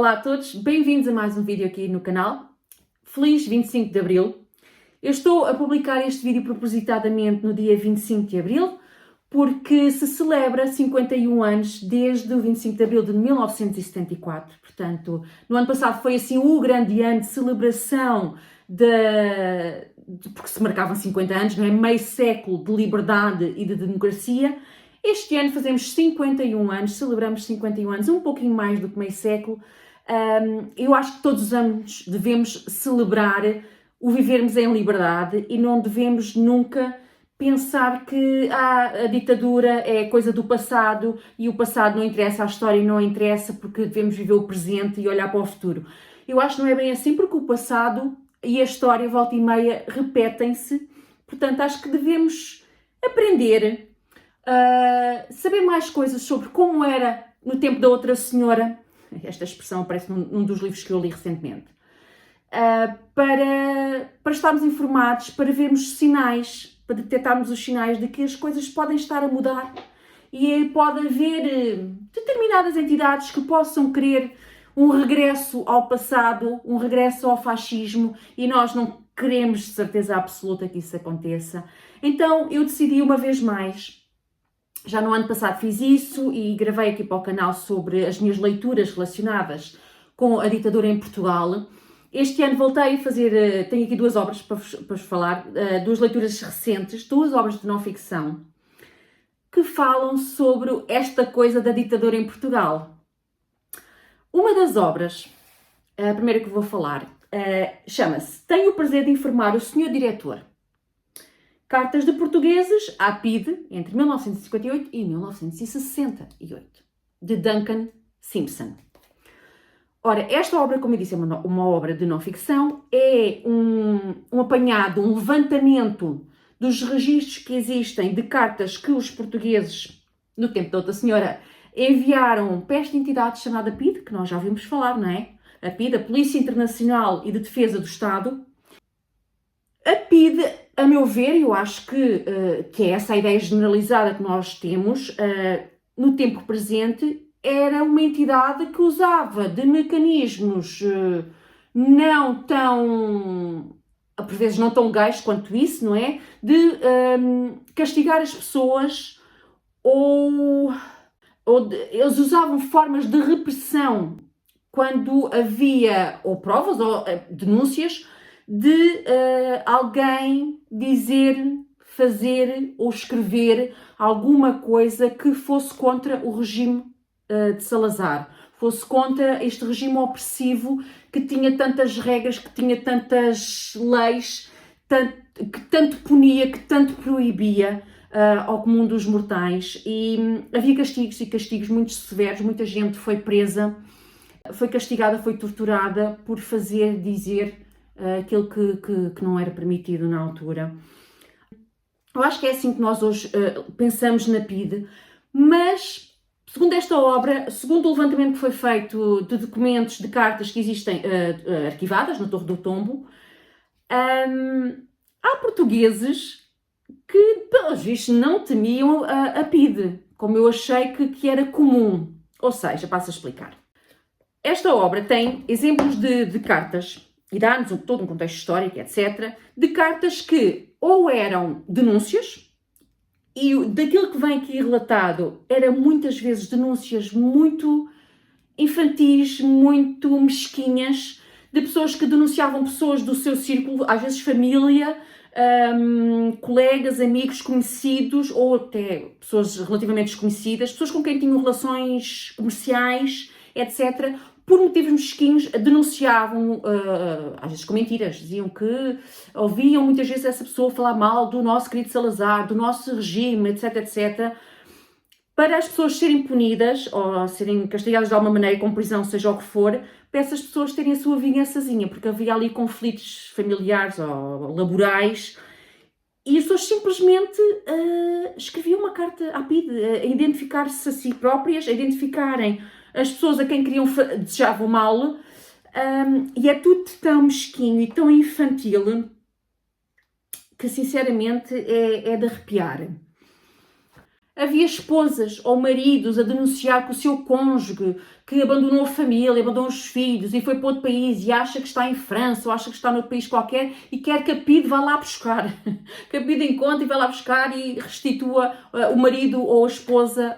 Olá a todos, bem-vindos a mais um vídeo aqui no canal. Feliz 25 de Abril. Eu estou a publicar este vídeo propositadamente no dia 25 de Abril, porque se celebra 51 anos desde o 25 de Abril de 1974. Portanto, no ano passado foi assim o grande ano de celebração porque se marcavam 50 anos, não é? Meio século de liberdade e de democracia. Este ano fazemos 51 anos, celebramos 51 anos, um pouquinho mais do que meio século. Eu acho que todos os anos devemos celebrar o vivermos em liberdade e não devemos nunca pensar que a ditadura é coisa do passado e o passado não interessa, a história não interessa, porque devemos viver o presente e olhar para o futuro. Eu acho que não é bem assim, porque o passado e a história, volta e meia, repetem-se. Portanto, acho que devemos aprender, saber mais coisas sobre como era no tempo da outra senhora. Esta expressão aparece num dos livros que eu li recentemente. Para estarmos informados, para vermos sinais, para detectarmos os sinais de que as coisas podem estar a mudar e pode haver determinadas entidades que possam querer um regresso ao passado, um regresso ao fascismo, e nós não queremos de certeza absoluta que isso aconteça. Então eu decidi uma vez mais. Já no ano passado fiz isso e gravei aqui para o canal sobre as minhas leituras relacionadas com a ditadura em Portugal. Este ano voltei a fazer, tenho aqui duas obras para vos falar, duas leituras recentes, duas obras de não-ficção, que falam sobre esta coisa da ditadura em Portugal. Uma das obras, a primeira que vou falar, chama-se Tenho o prazer de informar o Sr. Diretor. Cartas de portugueses à PIDE entre 1958 e 1968, de Duncan Simpson. Ora, esta obra, como eu disse, é uma obra de não-ficção, é um apanhado, um levantamento dos registros que existem de cartas que os portugueses, no tempo da outra senhora, enviaram para esta entidade chamada PIDE, que nós já ouvimos falar, não é? A PIDE, a Polícia Internacional e de Defesa do Estado. A PIDE, a meu ver, eu acho que é essa a ideia generalizada que nós temos, no tempo presente, era uma entidade que usava de mecanismos não tão, por vezes não tão legais quanto isso, não é? De castigar as pessoas eles usavam formas de repressão quando havia ou provas ou denúncias de alguém dizer, fazer ou escrever alguma coisa que fosse contra o regime de Salazar, fosse contra este regime opressivo que tinha tantas regras, que tinha tantas leis, que tanto punia, que tanto proibia ao comum dos mortais. E havia castigos e castigos muito severos, muita gente foi presa, foi castigada, foi torturada por fazer, dizer aquilo que não era permitido na altura. Eu acho que é assim que nós hoje pensamos na PIDE, mas segundo esta obra, segundo o levantamento que foi feito de documentos, de cartas que existem arquivadas na Torre do Tombo, há portugueses que, pelos vistos, não temiam a PIDE, como eu achei que era comum. Ou seja, passo a explicar. Esta obra tem exemplos de cartas, e dá-nos todo um contexto histórico, etc., de cartas que ou eram denúncias, e daquilo que vem aqui relatado, eram muitas vezes denúncias muito infantis, muito mesquinhas, de pessoas que denunciavam pessoas do seu círculo, às vezes família, colegas, amigos, conhecidos, ou até pessoas relativamente desconhecidas, pessoas com quem tinham relações comerciais, etc., por motivos mesquinhos, denunciavam, às vezes com mentiras, diziam que ouviam muitas vezes essa pessoa falar mal do nosso querido Salazar, do nosso regime, etc, etc, para as pessoas serem punidas ou serem castigadas de alguma maneira, com prisão, seja o que for, para essas pessoas terem a sua vingançazinha, porque havia ali conflitos familiares ou laborais, e as pessoas simplesmente escreviam uma carta à PIDE, a identificar-se a si próprias, a identificarem as pessoas a quem desejavam mal, e é tudo tão mesquinho e tão infantil que sinceramente é de arrepiar. Havia esposas ou maridos a denunciar que o seu cônjuge, que abandonou a família, abandonou os filhos e foi para outro país e acha que está em França ou acha que está noutro país qualquer e quer que a PIDE vá lá buscar. Que a PIDE encontre e vá lá buscar e restitua o marido ou a esposa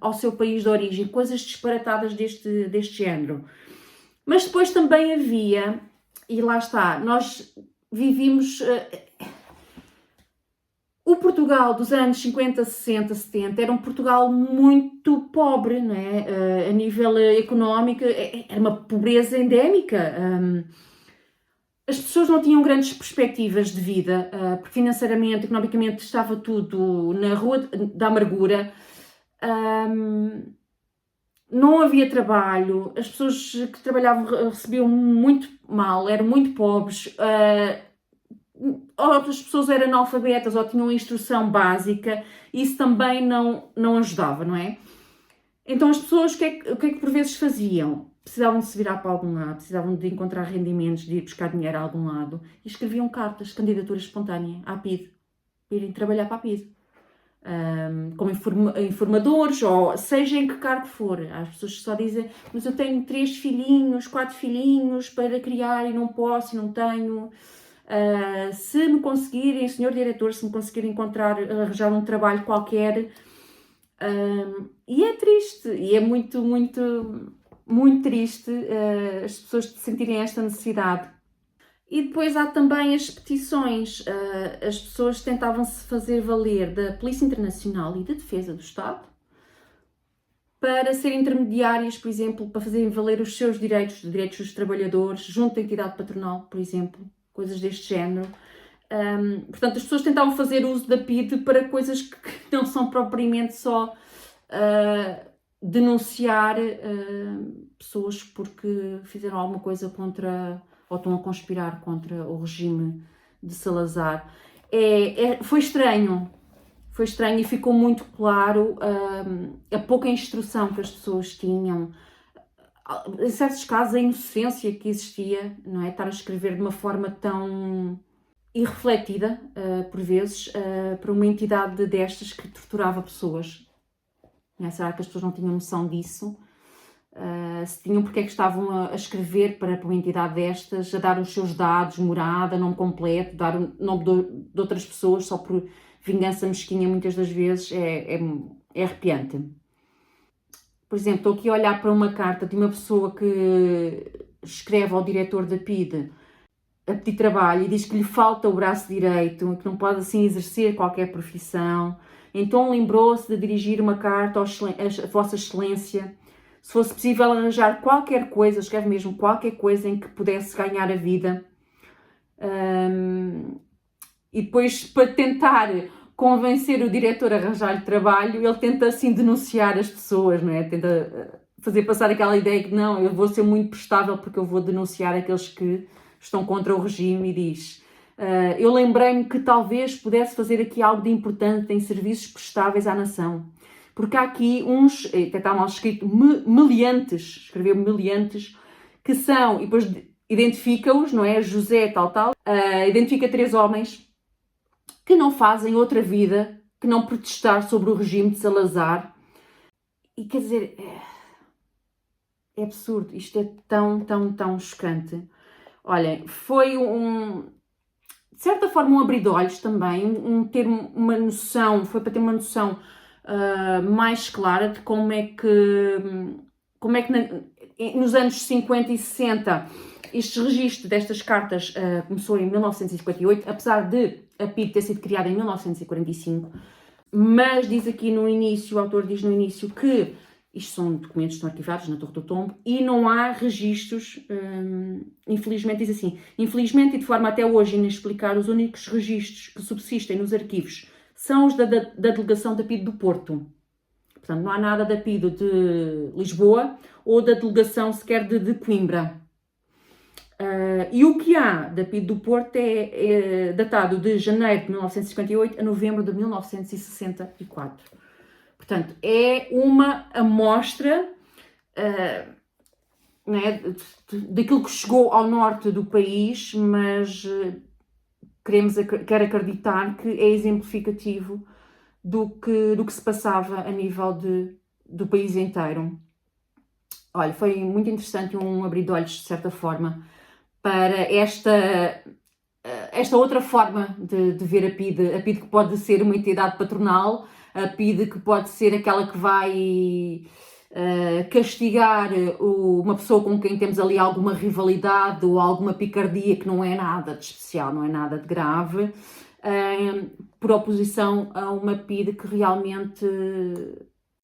ao seu país de origem. Coisas disparatadas deste género. Mas depois também havia, e lá está, nós vivíamos... O Portugal dos anos 50, 60, 70 era um Portugal muito pobre, não é? A nível económico, era uma pobreza endémica. As pessoas não tinham grandes perspectivas de vida, porque financeiramente, economicamente, estava tudo na rua da amargura. Não havia trabalho, as pessoas que trabalhavam recebiam muito mal, eram muito pobres. Outras pessoas eram analfabetas ou tinham instrução básica, isso também não ajudava, não é? Então as pessoas o que é que por vezes faziam? Precisavam de se virar para algum lado, precisavam de encontrar rendimentos, de ir buscar dinheiro a algum lado e escreviam cartas, candidaturas espontâneas à PIDE, para irem trabalhar para a PIDE. Como informadores, ou seja em que cargo for. Há as pessoas que só dizem, mas eu tenho 3 filhinhos, 4 filhinhos para criar e não posso e não tenho... se me conseguirem, senhor diretor, se me conseguirem arranjar um trabalho qualquer, e é triste, e é muito, muito, muito triste as pessoas sentirem esta necessidade. E depois há também as petições, as pessoas tentavam-se fazer valer da Polícia Internacional e da Defesa do Estado para serem intermediárias, por exemplo, para fazerem valer os seus direitos, os direitos dos trabalhadores, junto à entidade patronal, por exemplo. Coisas deste género. Portanto, as pessoas tentavam fazer uso da PIDE para coisas que não são propriamente só denunciar pessoas porque fizeram alguma coisa contra, ou estão a conspirar contra o regime de Salazar. Foi estranho e ficou muito claro a pouca instrução que as pessoas tinham. Em certos casos, a inocência que existia, não é? Estar a escrever de uma forma tão irrefletida, por vezes, para uma entidade destas que torturava pessoas. Não é? Será que as pessoas não tinham noção disso? Se tinham, porque é que estavam a escrever para uma entidade destas, a dar os seus dados, morada, nome completo, dar o nome de outras pessoas, só por vingança mesquinha, muitas das vezes, é arrepiante. Por exemplo, estou aqui a olhar para uma carta de uma pessoa que escreve ao diretor da PIDE a pedir trabalho e diz que lhe falta o braço direito, que não pode assim exercer qualquer profissão. Então lembrou-se de dirigir uma carta à Vossa Excelência, se fosse possível arranjar qualquer coisa, escreve mesmo qualquer coisa em que pudesse ganhar a vida. E depois, para tentar convencer o diretor a arranjar-lhe trabalho, ele tenta assim denunciar as pessoas, não é? Tenta fazer passar aquela ideia que não, eu vou ser muito prestável porque eu vou denunciar aqueles que estão contra o regime, e diz: eu lembrei-me que talvez pudesse fazer aqui algo de importante em serviços prestáveis à nação. Porque há aqui uns, até está mal escrito, meliantes, escreveu meliantes, que são, e depois identifica-os, não é? José tal, identifica 3 homens que não fazem outra vida que não protestar sobre o regime de Salazar. E quer dizer, é absurdo, isto é tão chocante. Olhem, foi de certa forma um abrir de olhos também, ter uma noção, foi para ter uma noção mais clara de como é que nos anos 50 e 60 este registro destas cartas começou em 1958, apesar de a PIDE ter sido criada em 1945, mas diz aqui no início, o autor diz no início que isto são documentos que estão arquivados na Torre do Tombo e não há registros, infelizmente diz assim, infelizmente e de forma até hoje inexplicável, os únicos registros que subsistem nos arquivos são os da delegação da PIDE do Porto. Portanto, não há nada da PIDE de Lisboa ou da delegação sequer de Coimbra. E o que há da PIDE do Porto é datado de janeiro de 1958 a novembro de 1964. Portanto, é uma amostra né, daquilo que chegou ao norte do país, mas quero acreditar que é exemplificativo do que se passava a nível do país inteiro. Olha, foi muito interessante, um abrir de olhos, de certa forma, para esta outra forma de ver a PIDE que pode ser uma entidade patronal, a PIDE que pode ser aquela que vai castigar uma pessoa com quem temos ali alguma rivalidade ou alguma picardia, que não é nada de especial, não é nada de grave, por oposição a uma PIDE que realmente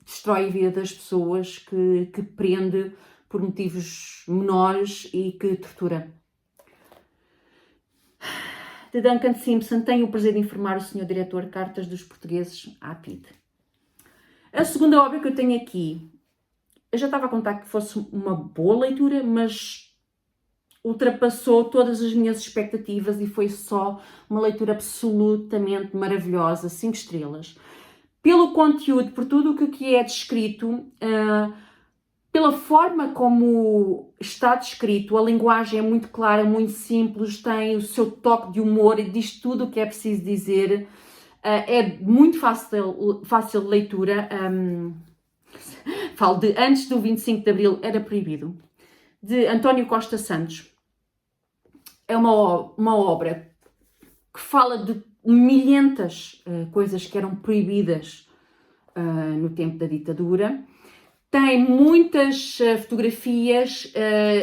destrói a vida das pessoas, que prende por motivos menores e que tortura. De Duncan Simpson, tenho o prazer de informar o Sr. Diretor Cartas dos Portugueses à PIDE. A segunda obra que eu tenho aqui, eu já estava a contar que fosse uma boa leitura, mas ultrapassou todas as minhas expectativas e foi só uma leitura absolutamente maravilhosa, 5 estrelas. Pelo conteúdo, por tudo o que é descrito, pela forma como está descrito, a linguagem é muito clara, muito simples, tem o seu toque de humor e diz tudo o que é preciso dizer. É muito fácil de leitura. Falo de Antes do 25 de Abril Era Proibido, de António Costa Santos. É uma obra que fala de milhentas coisas que eram proibidas no tempo da ditadura. Tem muitas fotografias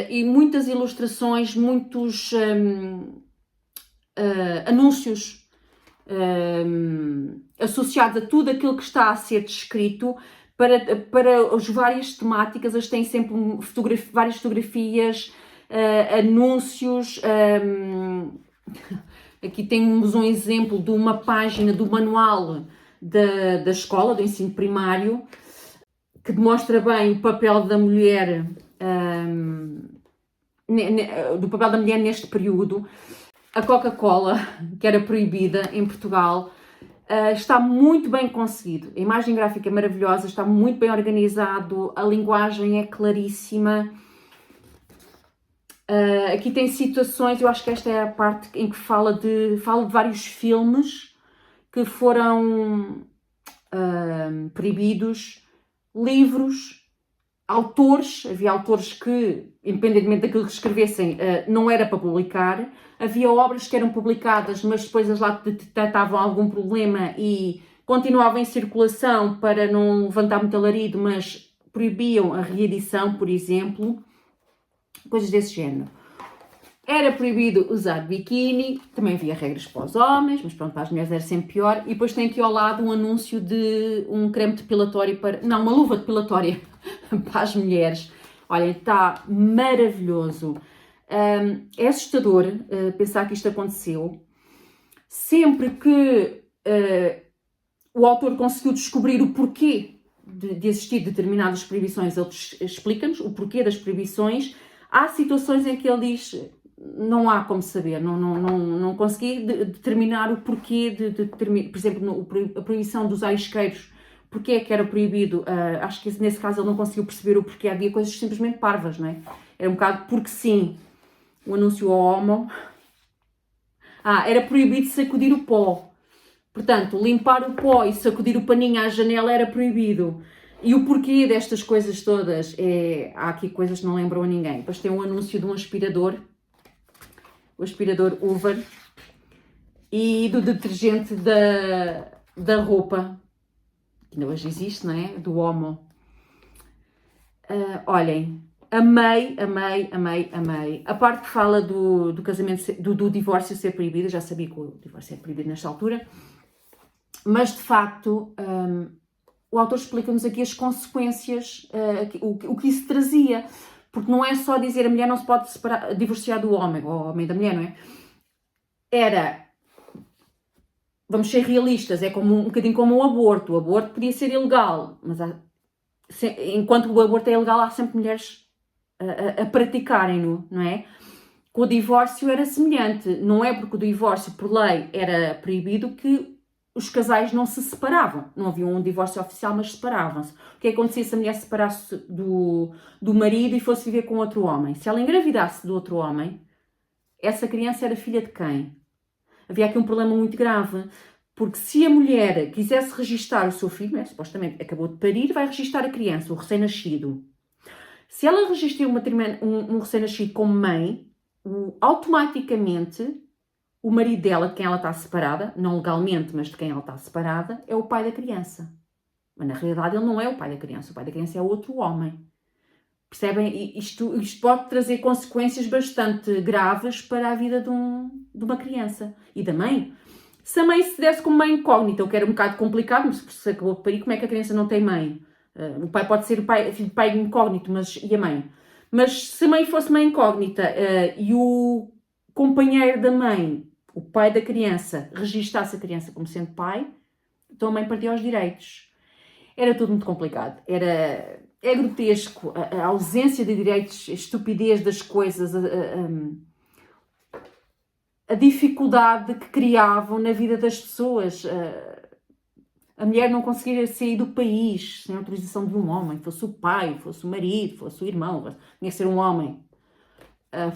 e muitas ilustrações, muitos anúncios associados a tudo aquilo que está a ser descrito. Para as várias temáticas, eles têm sempre várias fotografias, anúncios. Aqui temos um exemplo de uma página do manual da escola, do ensino primário, que demonstra bem o papel da mulher, do papel da mulher neste período. A Coca-Cola, que era proibida em Portugal, está muito bem conseguido. A imagem gráfica é maravilhosa, está muito bem organizado, a linguagem é claríssima. Aqui tem situações, eu acho que esta é a parte em que fala de vários filmes que foram proibidos, livros, autores, havia autores que, independentemente daquilo que escrevessem, não era para publicar, havia obras que eram publicadas, mas depois elas lá detectavam algum problema e continuavam em circulação para não levantar muito alarido, mas proibiam a reedição, por exemplo, coisas desse género. Era proibido usar biquíni, também havia regras para os homens, mas pronto, para as mulheres era sempre pior. E depois tem aqui ao lado um anúncio de um creme depilatório uma luva depilatória para as mulheres. Olhem, está maravilhoso. É assustador pensar que isto aconteceu. Sempre que o autor conseguiu descobrir o porquê de existir determinadas proibições, ele explica-nos o porquê das proibições. Há situações em que ele diz, não há como saber, não consegui determinar o porquê por exemplo, a proibição de usar isqueiros, porque é que era proibido. Acho que nesse caso ele não conseguiu perceber o porquê, havia coisas simplesmente parvas, não é? Era um bocado porque sim. O anúncio ao homo. Era proibido sacudir o pó. Portanto, limpar o pó e sacudir o paninho à janela era proibido. E o porquê destas coisas todas? Há aqui coisas que não lembram a ninguém. Depois tem um anúncio de um aspirador, o aspirador Hoover, e do detergente da roupa, que ainda hoje existe, não é? Do Omo. Olhem, amei. A parte que fala do casamento, do divórcio ser proibido, já sabia que o divórcio é proibido nesta altura, mas de facto o autor explica-nos aqui as consequências, o que isso trazia, porque não é só dizer a mulher não se pode divorciar do homem, ou o homem da mulher, não é? Vamos ser realistas, é como um bocadinho como o aborto. O aborto podia ser ilegal, mas enquanto o aborto é ilegal, há sempre mulheres a praticarem-no, não é? Com o divórcio era semelhante. Não é porque o divórcio por lei era proibido que os casais não se separavam. Não havia um divórcio oficial, mas separavam-se. O que acontecia se a mulher se separasse do marido e fosse viver com outro homem? Se ela engravidasse do outro homem, essa criança era filha de quem? Havia aqui um problema muito grave, Porque se a mulher quisesse registar o seu filho, supostamente acabou de parir, vai registar a criança, o recém-nascido. Se ela registra um recém-nascido como mãe, automaticamente o marido dela, de quem ela está separada, não legalmente, mas de quem ela está separada, é o pai da criança. Mas na realidade ele não é o pai da criança é outro homem. Percebem? Isto pode trazer consequências bastante graves para a vida de uma criança e da mãe. Se a mãe se desse como mãe incógnita, o que era um bocado complicado, mas se acabou de parir, como é que a criança não tem mãe? O pai pode ser filho de pai incógnito, e a mãe? Mas se a mãe fosse mãe incógnita e o companheiro da mãe, o pai da criança, registasse a criança como sendo pai, então a mãe perdia os direitos. Era tudo muito complicado. É grotesco a ausência de direitos, a estupidez das coisas, a dificuldade que criavam na vida das pessoas. A mulher não conseguia sair do país sem autorização de um homem, fosse o pai, fosse o marido, fosse o irmão, tinha que ser um homem. A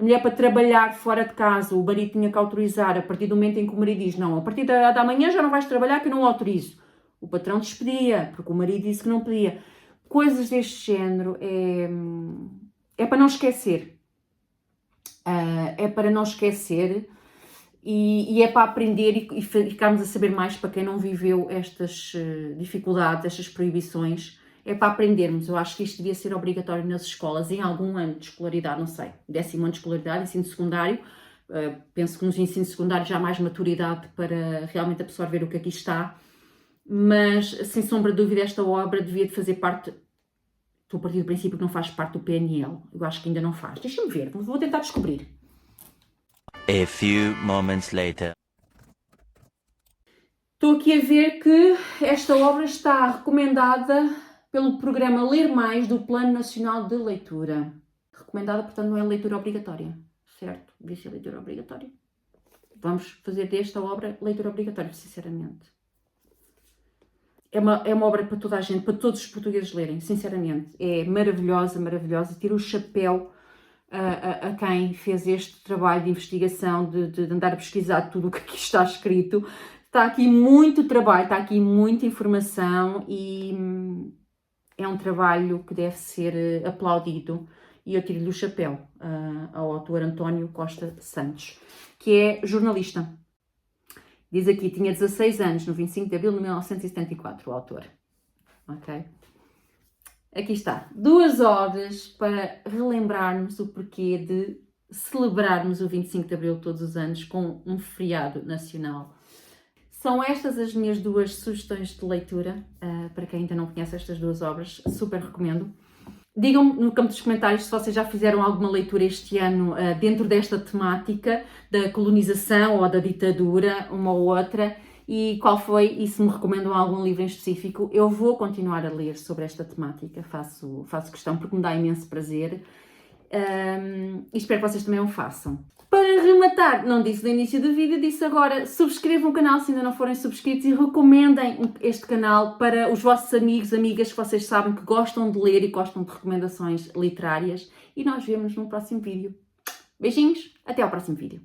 mulher, para trabalhar fora de casa, o marido tinha que autorizar. A partir do momento em que o marido diz não, a partir da manhã já não vais trabalhar que eu não autorizo, o patrão despedia, porque o marido disse que não podia. Coisas deste género é para não esquecer. É para não esquecer e é para aprender e ficarmos a saber mais, para quem não viveu estas dificuldades, estas proibições, é para aprendermos. Eu acho que isto devia ser obrigatório nas escolas, em algum ano de escolaridade, não sei, 10º ano de escolaridade, ensino secundário. Penso que nos ensinos secundários já há mais maturidade para realmente absorver o que aqui está, mas sem sombra de dúvida esta obra devia de fazer parte. Estou a partir do princípio que não faz parte do PNL. Eu acho que ainda não faz. Deixa-me ver, vou tentar descobrir. A few moments later. Estou aqui a ver que esta obra está recomendada pelo programa Ler Mais do Plano Nacional de Leitura. Recomendada, portanto, não é leitura obrigatória. Certo? Devia ser leitura obrigatória. Vamos fazer desta obra leitura obrigatória, sinceramente. É uma obra para toda a gente, para todos os portugueses lerem, sinceramente. É maravilhosa, maravilhosa. Tiro o chapéu a quem fez este trabalho de investigação, de andar a pesquisar tudo o que aqui está escrito. Está aqui muito trabalho, está aqui muita informação e é um trabalho que deve ser aplaudido. E eu tiro-lhe o chapéu ao autor António Costa Santos, que é jornalista. Diz aqui, tinha 16 anos, no 25 de abril de 1974, o autor. Ok? Aqui está. 2 horas para relembrarmos o porquê de celebrarmos o 25 de abril todos os anos com um feriado nacional. São estas as minhas 2 sugestões de leitura. Para quem ainda não conhece estas 2 obras, super recomendo. Digam-me no campo dos comentários se vocês já fizeram alguma leitura este ano dentro desta temática da colonização ou da ditadura, uma ou outra, e qual foi, e se me recomendam algum livro em específico. Eu vou continuar a ler sobre esta temática, faço questão porque me dá imenso prazer e espero que vocês também o façam. Para rematar, não disse no início do vídeo, disse agora, subscrevam o canal se ainda não forem subscritos e recomendem este canal para os vossos amigos, amigas que vocês sabem que gostam de ler e gostam de recomendações literárias. E nós vemos no próximo vídeo. Beijinhos, até ao próximo vídeo.